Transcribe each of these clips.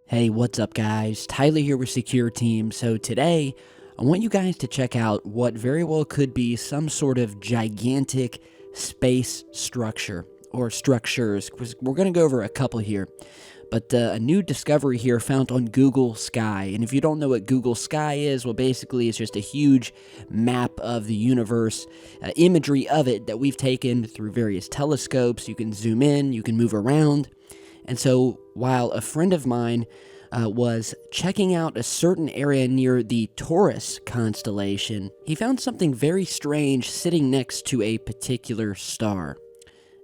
Hey, what's up guys? Tyler here with Secureteam. So today, I want you guys to check out what very well could be some sort of gigantic space structure, or structures. We're going to go over a couple here. But a new discovery here found on Google Sky. And if you don't know what Google Sky is, well basically it's just a huge map of the universe, imagery of it that we've taken through various telescopes. You can zoom in, you can move around. And so, while a friend of mine was checking out a certain area near the Taurus constellation, he found something very strange sitting next to a particular star.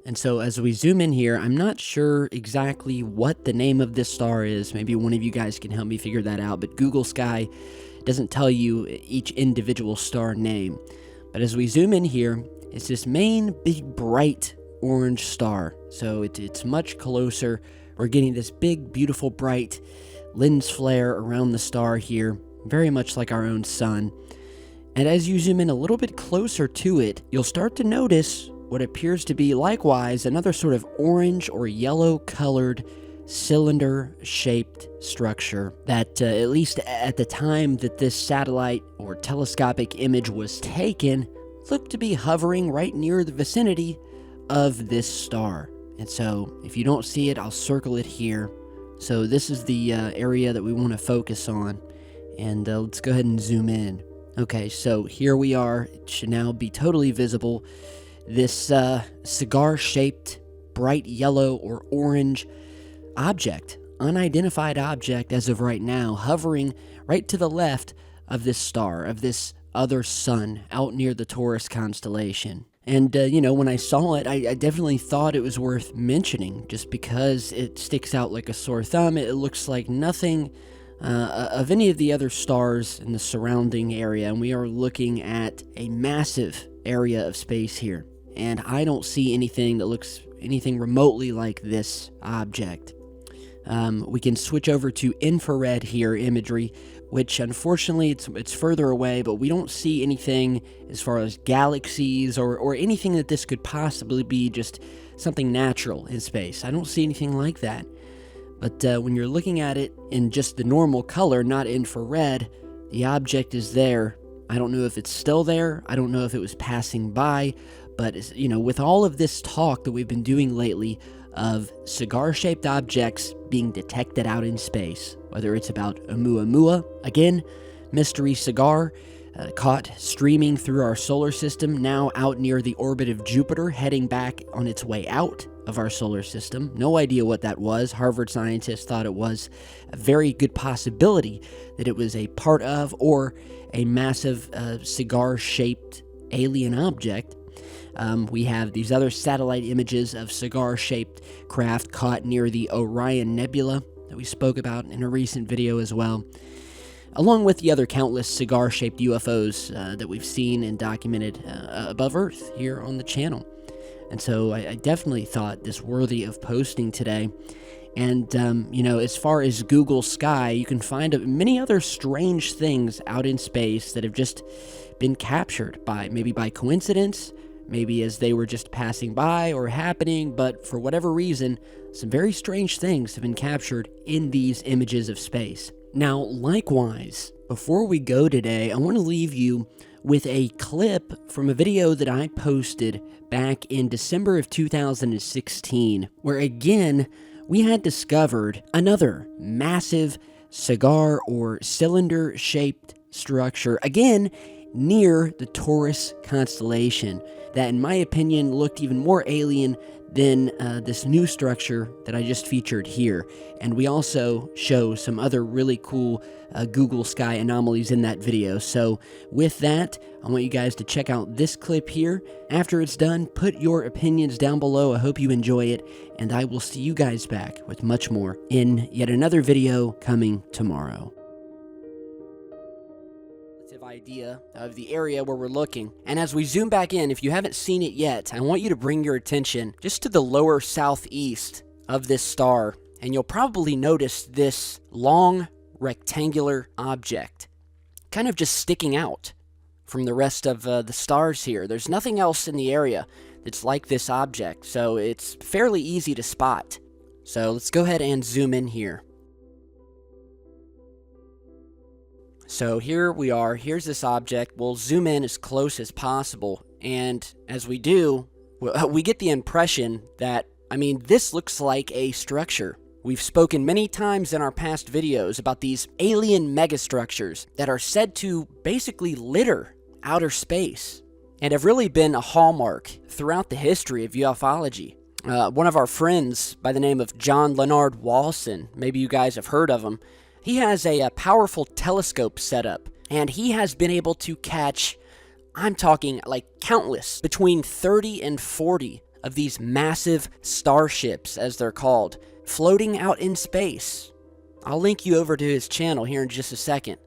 And so, as we zoom in here, I'm not sure exactly what the name of this star is. Maybe one of you guys can help me figure that out, but Google Sky doesn't tell you each individual star name. But as we zoom in here, it's this main big bright orange star. So it's much closer. We're getting this big, beautiful, bright lens flare around the star here, very much like our own sun. And as you zoom in a little bit closer to it, you'll start to notice what appears to be likewise another sort of orange or yellow colored cylinder-shaped structure that, at least at the time that this satellite or telescopic image was taken, looked to be hovering right near the vicinity of this star. And so if you don't see it, I'll circle it here. So this is the area that we want to focus on, and let's go ahead and zoom in. Okay, so here we are. It should now be totally visible. This cigar-shaped bright yellow or orange object, unidentified object as of right now, hovering right to the left of this star, of this other sun out near the Taurus constellation. And, when I saw it, I definitely thought it was worth mentioning, just because it sticks out like a sore thumb. It looks like nothing of any of the other stars in the surrounding area, and we are looking at a massive area of space here. And I don't see anything that looks anything remotely like this object. We can switch over to infrared here imagery, which unfortunately it's further away, but we don't see anything as far as galaxies or anything that this could possibly be just something natural in space. I don't see anything like that. But when you're looking at it in just the normal color, not infrared, the object is there. I don't know if it's still there. I don't know if it was passing by. But, with all of this talk that we've been doing lately of cigar-shaped objects being detected out in space, whether it's about Oumuamua, again, mystery cigar, caught streaming through our solar system, now out near the orbit of Jupiter, heading back on its way out of our solar system. No idea what that was. Harvard scientists thought it was a very good possibility that it was a part of or a massive cigar-shaped alien object. We have these other satellite images of cigar-shaped craft caught near the Orion Nebula that we spoke about in a recent video as well, along with the other countless cigar-shaped UFOs that we've seen and documented above Earth here on the channel. And so I definitely thought this worthy of posting today. And, as far as Google Sky, you can find many other strange things out in space that have just been captured maybe by coincidence, maybe as they were just passing by or happening, but for whatever reason, some very strange things have been captured in these images of space. Now, likewise, before we go today, I want to leave you with a clip from a video that I posted back in December of 2016, where again, we had discovered another massive cigar or cylinder-shaped structure, again, near the Taurus constellation, that in my opinion looked even more alien than this new structure that I just featured here. And we also show some other really cool Google Sky anomalies in that video. So with that, I want you guys to check out this clip here. After it's done, put your opinions down below. I hope you enjoy it, and I will see you guys back with much more in yet another video coming tomorrow. Idea of the area where we're looking. And as we zoom back in, if you haven't seen it yet, I want you to bring your attention just to the lower southeast of this star, and you'll probably notice this long rectangular object kind of just sticking out from the rest of the stars here. There's nothing else in the area that's like this object, so it's fairly easy to spot. So let's go ahead and zoom in here. So here we are. Here's this object. We'll zoom in as close as possible. And as we do, we get the impression that, I mean, this looks like a structure. We've spoken many times in our past videos about these alien megastructures that are said to basically litter outer space and have really been a hallmark throughout the history of ufology. One of our friends by the name of John Leonard Walson, maybe you guys have heard of him, he has a powerful telescope set up, and he has been able to catch, I'm talking like countless, between 30 and 40 of these massive starships, as they're called, floating out in space. I'll link you over to his channel here in just a second.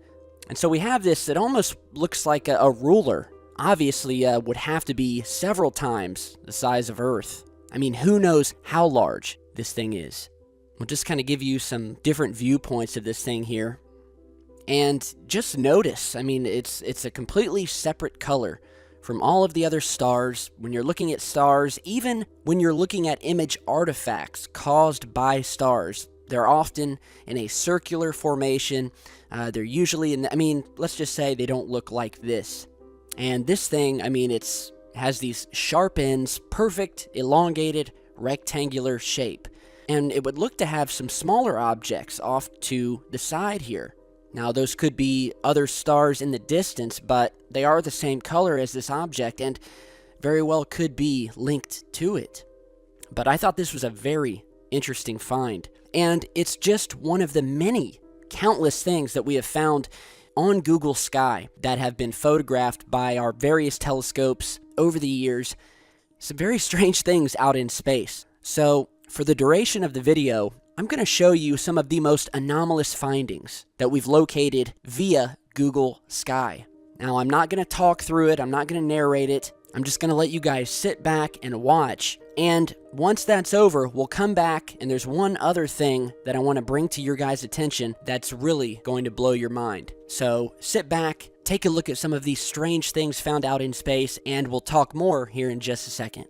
And so we have this that almost looks like a ruler. Obviously would have to be several times the size of Earth. I mean, who knows how large this thing is. We'll just kind of give you some different viewpoints of this thing here. And just notice, I mean, it's a completely separate color from all of the other stars. When you're looking at stars, even when you're looking at image artifacts caused by stars, they're often in a circular formation. They're usually in, I mean, let's just say they don't look like this. And this thing, I mean, it has these sharp ends, perfect, elongated, rectangular shape. And it would look to have some smaller objects off to the side here. Now, those could be other stars in the distance, but they are the same color as this object and very well could be linked to it. But I thought this was a very interesting find. And it's just one of the many countless things that we have found on Google Sky that have been photographed by our various telescopes over the years. Some very strange things out in space. So, for the duration of the video, I'm going to show you some of the most anomalous findings that we've located via Google Sky. Now, I'm not going to talk through it. I'm not going to narrate it. I'm just going to let you guys sit back and watch. And once that's over, we'll come back, and there's one other thing that I want to bring to your guys' attention that's really going to blow your mind. So sit back, take a look at some of these strange things found out in space, and we'll talk more here in just a second.